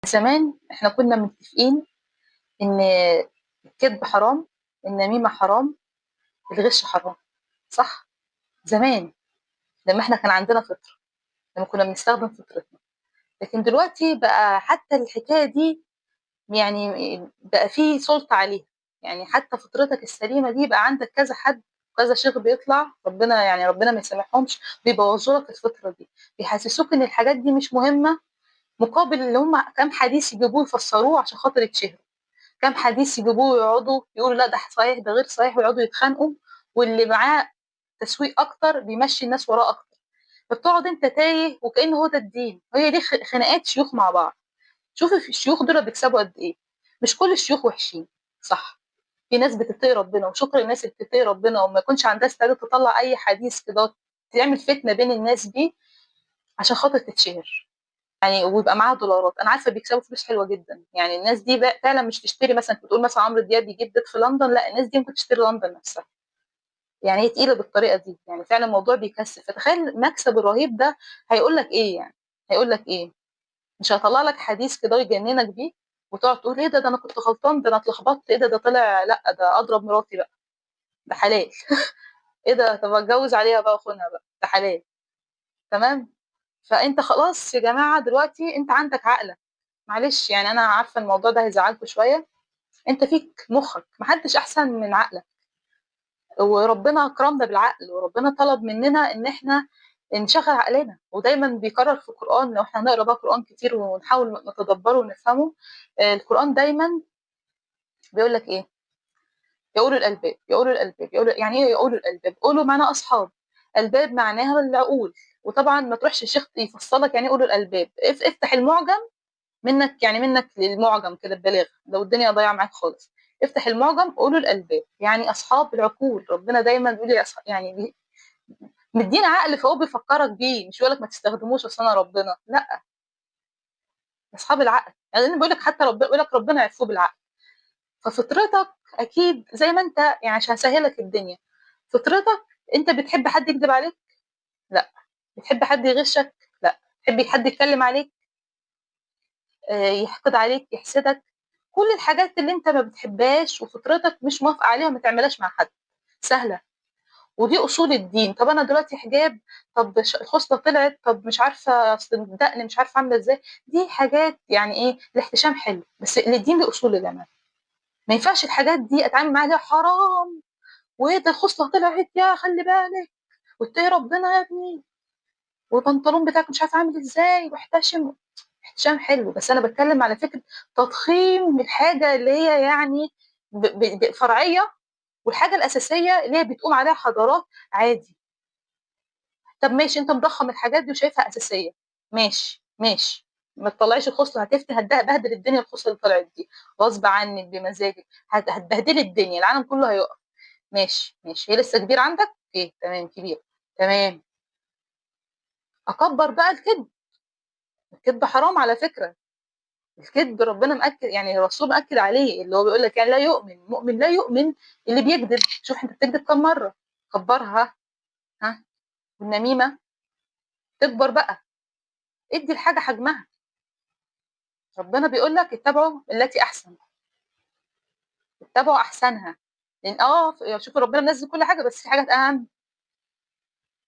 زمان إحنا كنا متفقين إن الكدب حرام، النميمة حرام، الغش حرام، صح؟ زمان لمّا إحنا كان عندنا فطرة، لمّا كنا بنستخدم فطرتنا، لكن دلوقتي بقى حتى الحكاية دي يعني بقى في سُلطة عليها، يعني حتى فطرتك السليمة دي بقى عندك كذا حد وكذا شيخ بيطلع ربنا ما يسامحهمش، بيبوظوا لك الفطرة دي، بيحسسوك إن الحاجات دي مش مهمة، مقابل اللي هم كام حديث يجيبوه يفسروه عشان خاطر يتشهروا. كام حديث يجيبوه ويقعدوا يقولوا لا ده صحيح ده غير صحيح ويقعدوا يتخانقوا، واللي معاه تسويق اكتر بيمشي الناس وراه اكتر، فبتقعد انت تايه وكأن هو ده الدين. هي دي خناقات شيوخ مع بعض. شوف الشيوخ دول بيكسبوا قد ايه. مش كل الشيوخ وحشين، صح؟ في ناس بتتقي ربنا، وشكر الناس اللي بتتقي ربنا وما يكونش عندها استعداد تطلع اي حديث كده تعمل فتنه بين الناس دي عشان خاطر تتشهر، يعني ويبقى معاها دولارات. انا عارفه بيكسبوا فلوس حلوه جدا، يعني الناس دي فعلا مش تشتري مثلا، بتقول مثلا عمرو دياب بيجيب بيت في لندن، لا الناس دي ممكن تشتري لندن نفسها، يعني هي تقيله بالطريقه دي، يعني فعلا الموضوع بيكسب. فتخيل المكسب الرهيب ده هيقول لك ايه يعني، هيقول لك ايه؟ مش هيطلع لك حديث كده ويجننك بيه وتقعد تقول ايه ده انا كنت غلطان، ده انا اتلخبطت، ايه ده طلع لا ده اضرب مراتي بقى، ده حلال. ايه ده طب اتجوز عليها بقى واخونها بقى، ده حلال. تمام. فانت خلاص يا جماعه دلوقتي انت عندك عقلك، معلش يعني انا عارفه الموضوع ده هيزعلكوا شويه، انت فيك مخك، محدش احسن من عقلك، وربنا اكرمنا بالعقل، وربنا طلب مننا ان احنا نشغل عقلنا، ودايما بيكرر في القران، لو احنا هنقرا بقى قران كتير ونحاول نتدبره ونفهمه، القران دايما بيقول لك ايه؟ يا اولو الالباب، يا اولو الالباب، يا أولو، يعني ايه يا اولو الالباب؟ اولو معناها اصحاب، الباب معناها العقول. وطبعا ما تروحش الشيخ يفصلك يعني ايه اولو الالباب، افتح المعجم منك، يعني منك للمعجم كده ببلاغه لو الدنيا ضايعه معاك خالص، افتح المعجم اولو الالباب يعني اصحاب العقول. ربنا دايما بيقول لي يعني مدينا عقل، فهو بيفكرك بيه، مش يقول لك ما تستخدموش اصل انا ربنا، لا، اصحاب العقل. يعني انا بقول لك حتى ربنا بيقول لك ربنا يعرفوه بالعقل. ففطرتك اكيد زي ما انت، يعني عشان اسهلك الدنيا، فطرتك انت بتحب حد يكذب عليك؟ لا. بتحب حد يغشك؟ لا. بتحب حد يتكلم عليك، يحقد عليك، يحسدك؟ كل الحاجات اللي انت ما بتحبهاش وفطرتك مش موافقه عليها ما تعملهاش مع حد، سهله. ودي اصول الدين. طب انا دلوقتي حجاب، طب الخصله طلعت، طب مش عارفه اصل الدقن مش عارفه عامله ازاي، دي حاجات يعني ايه، الاحتشام حلو بس الدين له اصول الامان. ما ينفعش الحاجات دي اتعامل معاها ده حرام، وايه ده الخصله طلعت يا خلي بالك، واتقي ربنا يا ابني، والبنطلون بتاعك مش عارف عامل ازاي، واحتشم. احتشام حلو، بس انا بتكلم على فكره تضخيم الحاجه اللي هي يعني فرعيه، والحاجه الاساسيه اللي هي بتقوم عليها حضارات عادي. طب ماشي انت مضخم الحاجات دي وشايفها اساسيه، ماشي ماشي، ما تطلعيش الخصله، هتفتي هتبهدل الدنيا الخصله اللي طلعت دي غصب عنك بمزاجك، هتبهدلي الدنيا، العالم كله هيقف. ماشي ماشي، هي لسه كبير عندك؟ اوكي تمام كبير، تمام. اكبر بقى الكذب، الكذب حرام على فكره، الكذب ربنا مأكد، يعني الرسول مأكد عليه، اللي هو بيقول لك يعني لا يؤمن مؤمن لا يؤمن اللي بيكذب. شوف انت بتكذب كم مره، كبرها. ها. والنميمه تكبر بقى، ادي الحاجه حجمها. ربنا بيقول لك اتبعوا التي احسن، اتبعوا احسنها، لان شوف ربنا منزل كل حاجه بس في حاجات اهم.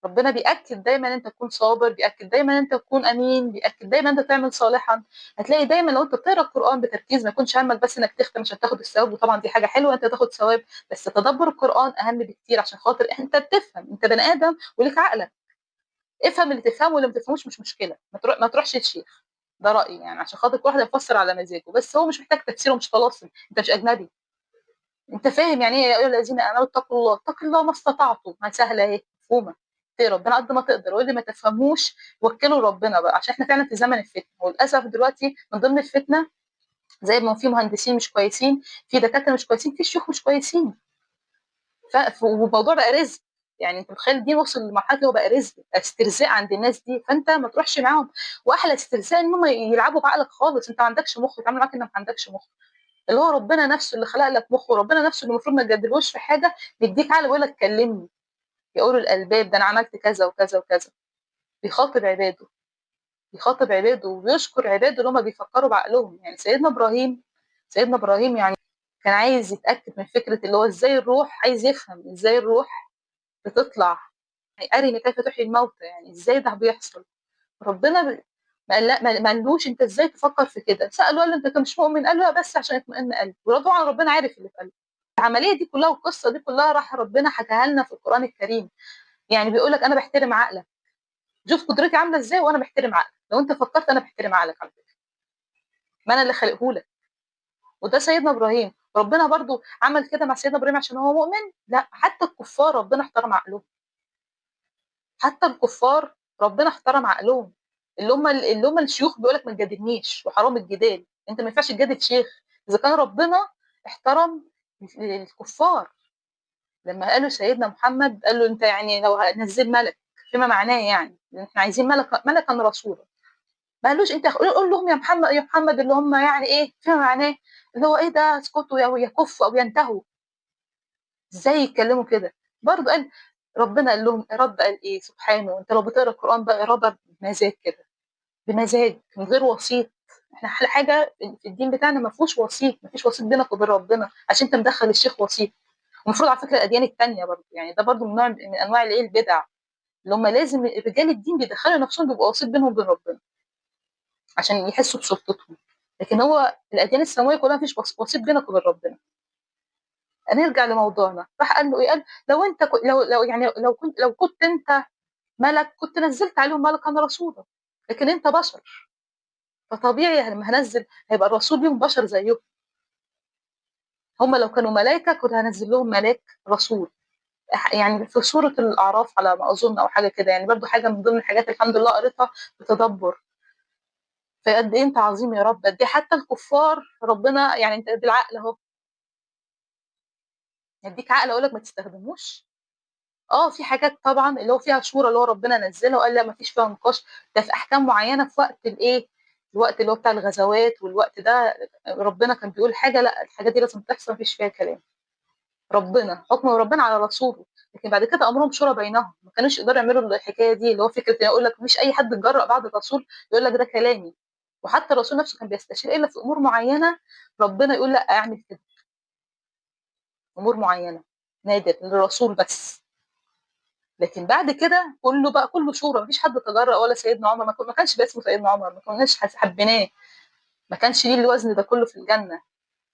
ربنا بيأكد دايما انت تكون صابر، بيأكد دايما انت تكون امين، بيأكد دايما انت تعمل صالحا. هتلاقي دايما لو انت بتقرا القران بتركيز، ما يكونش همك بس انك تختم عشان تاخد الثواب، وطبعا دي حاجه حلوه انت تاخد ثواب، بس تدبر القران اهم بكتير عشان خاطر انت بتفهم، انت بني ادم وليك عقلك. افهم اللي تفهمه واللي ما تفهموش مش مشكله، ما تروحش للشيخ. ده رايي يعني، عشان خاطر كل واحد يفسر على مزاجه، بس هو مش محتاج تفسير ومش طلاسم، انت مش اجنبي، انت فاهم يعني ايه يا ايها الذين امنوا اتقوا الله، اتقوا الله ما استطعتم، ما سهله اهي مفهومه. اتقي ربنا قد ما تقدر، واللي ما تفهموش وكلوا ربنا بقى، عشان احنا فعلا في زمن الفتنه، وللاسف دلوقتي من ضمن الفتنه زي ما في مهندسين مش كويسين، في دكاتره مش كويسين، في شيوخ مش كويسين. والموضوع بقى رزق، يعني انت متخيل الدين وصل لمرحله اللي هو بقى رزق، استرزاق عند الناس دي، فانت ما تروحش معاهم. واحلى استرزاق ان هم يلعبوا بعقلك خالص، انت ما عندكش مخ، يتعاملوا معاك انك ما عندكش مخ، اللي هو ربنا نفسه اللي خلق لك مخ، وربنا نفسه اللي المفروض ما تجادلوش في حاجه، بيديك عقل ويقول لك كلمني، يقولوا الالباب ده انا عملت كذا وكذا وكذا، بيخاطب عباده. بيخاطب عباده وبيشكر عباده اللي هم بيفكروا بعقلهم. يعني سيدنا ابراهيم يعني كان عايز يتاكد من فكره اللي هو ازاي الروح، عايز يفهم ازاي الروح بتطلع. يعني ارني كيف تحيي الموتى، يعني ازاي ده بيحصل. ربنا ما قالوش انت ازاي تفكر في كده، ساله قال له انت مش مؤمن، قال له لا بس عشان يطمئن قلبي. وطبعا ربنا عارف اللي في قلبه. العمليه دي كلها والقصه دي كلها راح ربنا حكاها لنا في القران الكريم. يعني بيقول لك انا بحترم عقلك، شوف قدرتي عامله ازاي، وانا بحترم عقلك. لو انت فكرت انا بحترم عقلك على فكره، ما انا اللي خلقه لك. وده سيدنا ابراهيم، ربنا برضو عمل كده مع سيدنا ابراهيم عشان هو مؤمن؟ لا، حتى الكفار ربنا احترم عقلهم. حتى الكفار ربنا احترم عقلهم. اللي هم الشيوخ بيقول لك ما تجادلنيش وحرام الجدال، انت ما ينفعش تجادل شيخ. اذا كان ربنا احترم الكفار لما قالوا سيدنا محمد، قال له انت يعني لو هنزل ملك، فيما معناه يعني احنا عايزين ملكا رسولا. ما قالوش انت قول لهم يا محمد يا محمد، اللي هم يعني ايه فيما معناه اللي هو ايه ده، اسكتوا او يكفوا او ينتهوا. ازاي يتكلموا كده؟ برضه قال، ربنا قال لهم رد قال ايه سبحانه. انت لو بتقرا القران بقى اراده بمزاج كده، بمزاج من غير وسيط. احنا احلى حاجه في الدين بتاعنا ما فيهوش وسيط، ما فيش وسيط بينك وبين ربنا عشان انت مدخل الشيخ وسيط. ومفروض على فكره الاديان التانيه برضه، يعني ده برضه من نوع من انواع الايه البدع، اللي هم لازم رجال الدين بيدخلوا نفسهم بيبقوا وسيط بينهم وبين ربنا عشان يحسوا بسلطتهم. لكن هو الاديان السماويه كلها ما فيش وسيط بينك وبين ربنا. نرجع لموضوعنا، راح قال له ايه؟ قال لو انت لو كنت انت ملك كنت نزلت عليهم ملكا رسولا، لكن انت بشر، فطبيعي لما هنزل هيبقى الرسول ليهم بشر زيهم. هم لو كانوا ملائكه كنت هنزل لهم ملاك رسول. يعني في سوره الاعراف على ما اظن او حاجه كده، يعني برضو حاجه من ضمن الحاجات الحمد لله قريتها بتدبر. فقد ايه انت عظيم يا رب، قد ايه حتى الكفار ربنا يعني انت بالعقل اهو، يديك عقل اقول لك ما تستخدموش. اه في حاجات طبعا اللي هو فيها شورى اللي هو ربنا نزلها وقال لا ما فيش فيها نقاش، ده في احكام معينه في وقت الايه، الوقت اللي هو بتاع الغزوات، والوقت ده ربنا كان بيقول حاجه لا الحاجه دي لازم تحصل، ما فيش فيها كلام. ربنا حكم ربنا على رسوله. لكن بعد كده امرهم شورى بينهم، ما كانوش يقدروا يعملوا الحكايه دي اللي هو فكره يقول لك مش اي حد اتجرأ بعد الرسول يقول لك ده كلامي. وحتى الرسول نفسه كان بيستشير الا في امور معينه، ربنا يقول لا اعمل كده. امور معينه نادر للرسول بس. لكن بعد كده كله بقى كله شورى، مفيش حد تجرأ. ولا سيدنا عمر ما كانش باسمه سيدنا عمر، ما كناش حبيناه، ما كانش ليه الوزن ده كله في الجنه.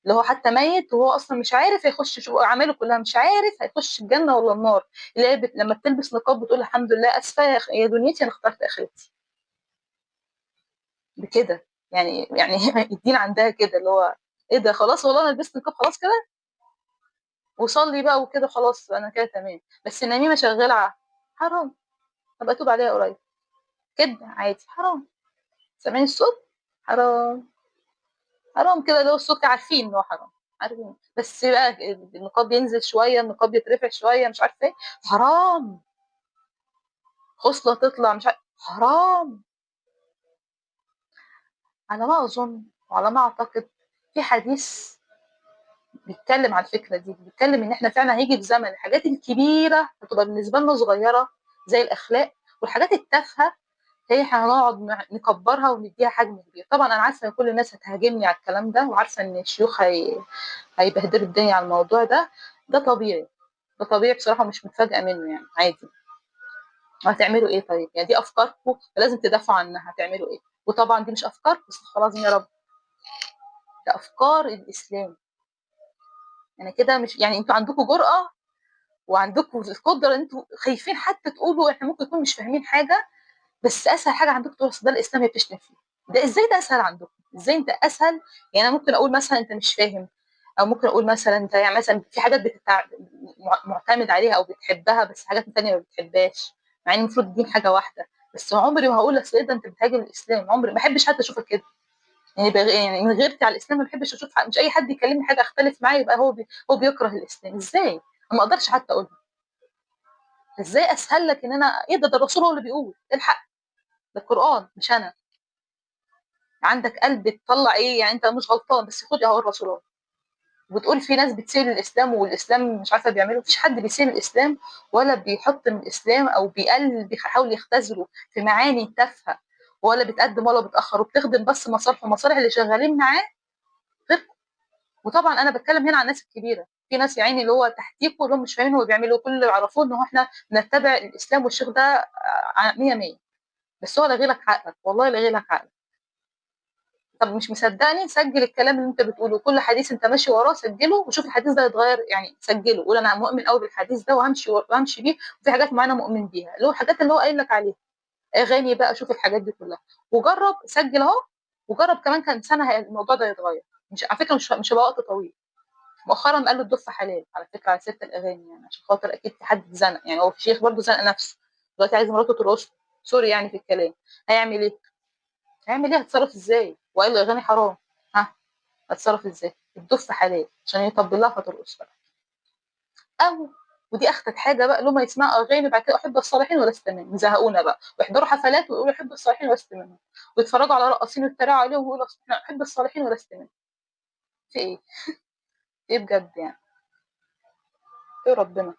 اللي هو حتى ميت وهو اصلا مش عارف هيخش، شو اعماله كلها مش عارف هيخش الجنه ولا النار. اللي هي لما بتلبس نقاب بتقول الحمد لله اسفه يا دنيتي انا اخترت اخرتي. بكده يعني الدين عندها كده اللي هو ايه ده، خلاص والله انا لبست نقاب خلاص كده وصلي بقى وكده خلاص انا كده تمام. بس النميمه شغاله حرام، هبقى اتوب عليها قريب. كده عادي حرام. سامعين الصوت؟ حرام. حرام كده اللي هو الصوت عارفين ان هو حرام، عارفين. بس بقى النقاب ينزل شويه، النقاب يترفع شويه، مش عارفه ايه، حرام. خصله تطلع مش عارف، حرام. على ما اظن وعلى ما اعتقد في حديث بيتكلم على الفكره دي، بيتكلم ان احنا فعلا هيجي في زمن الحاجات الكبيره هتبقى بالنسبه لنا صغيره زي الاخلاق، والحاجات التافهه هي هنقعد نكبرها ونديها حجم كبير. طبعا انا عارفه ان كل الناس هتهاجمني على الكلام ده، وعارفه ان الشيوخ هيبهدلوا الدنيا على الموضوع ده. ده طبيعي، ده طبيعي بصراحه، مش متفاجئه منه يعني عادي. هتعملوا ايه طيب؟ يعني دي افكاركم لازم تدافعوا عنها، هتعملوا ايه؟ وطبعا دي مش افكار بس خلاص يا رب، ده افكار الاسلام. يعني كده مش يعني انتوا عندكم جرأة وعندكم القدره ان انتوا خايفين حتى تقولوا احنا ممكن نكون مش فاهمين حاجه، بس اسهل حاجه عندكم تقولوا ده الاسلام هي بتشتم فيه. ده ازاي ده اسهل عندكم؟ ازاي انت اسهل؟ يعني انا ممكن اقول مثلا انت مش فاهم، او ممكن اقول مثلا انت يعني مثلا في حاجات معتمد عليها او بتحبها بس حاجات ثانيه ما بتحبهاش، مع ان المفروض الدين حاجه واحده. بس عمري ما هقول لك ايه ده انت بتهاجم الاسلام، عمري ما بحبش حتى اشوفك كده. يعني يعني من غيرتي على الاسلام ما بحبش اشوف مش اي حد يكلمني حاجه اختلف معاه يبقى هو بيكره الاسلام. ازاي؟ ما اقدرش حتى اقولها. ازاي اسهل لك ان انا ايه ده الرسول هو اللي بيقول الحق، ده القران مش انا. عندك قلب تطلع ايه يعني انت مش غلطان بس خد اهو الرسول اهو. وبتقول في ناس بتسير الاسلام والاسلام مش عارفه بيعملوا، مفيش حد بيسير الاسلام ولا بيحط من الاسلام او بيحاول يختزله في معاني تافهه ولا بتقدم ولا بتاخر، وبتخدم بس مصالح ومصالح اللي شغالين معاه غير. وطبعا انا بتكلم هنا عن الناس الكبيره، في ناس يا عيني اللي هو تحتيكوا اللي هم مش فاهمين هو بيعملوا، كل اللي يعرفوه ان هو احنا نتبع الاسلام والشيخ ده 100 100. بس هو لغي لك عقلك، والله لغي لك عقلك. طب مش مصدقني؟ سجل الكلام اللي انت بتقوله، كل حديث انت ماشي وراه سجله وشوف الحديث ده يتغير، يعني سجله، قول انا مؤمن قوي بالحديث ده وهمشي بيه، وفي حاجات معينه مؤمن بيها اللي هو الحاجات اللي هو قايل لك عليها. اغاني بقى، شوف الحاجات دي كلها وجرب، سجل اهو. وجرب كمان كان سنه الموضوع ده يتغير. مش على فكره، مش هيبقى وقت طويل. مؤخرا قالوا الدف حلال على فكره على سيره الاغاني، يعني عشان خاطر اكيد في حد اتزنق، يعني هو في شيخ برضه زنق نفسه دلوقتي عايز مراته ترقص، سوري يعني في الكلام. هيعمل ايه؟ هيعمل ايه؟ هتصرف ازاي؟ وقال له اغاني حرام. ها؟ هتصرف ازاي؟ الدف حلال عشان يطبل لها فترقص بقى. او ودي اخطر حاجه بقى، لما يسمعوا اغاني بعد كده احب الصالحين ولست منهم، يزهقونا بقى ويحضروا حفلات ويقولوا احب الصالحين ولست منهم، ويتفرجوا على رقاصين ويتريقوا عليهم ويقولوا احنا احب الصالحين ولست منهم. في ايه؟ في ايه بجد يعني؟ ايه ربنا.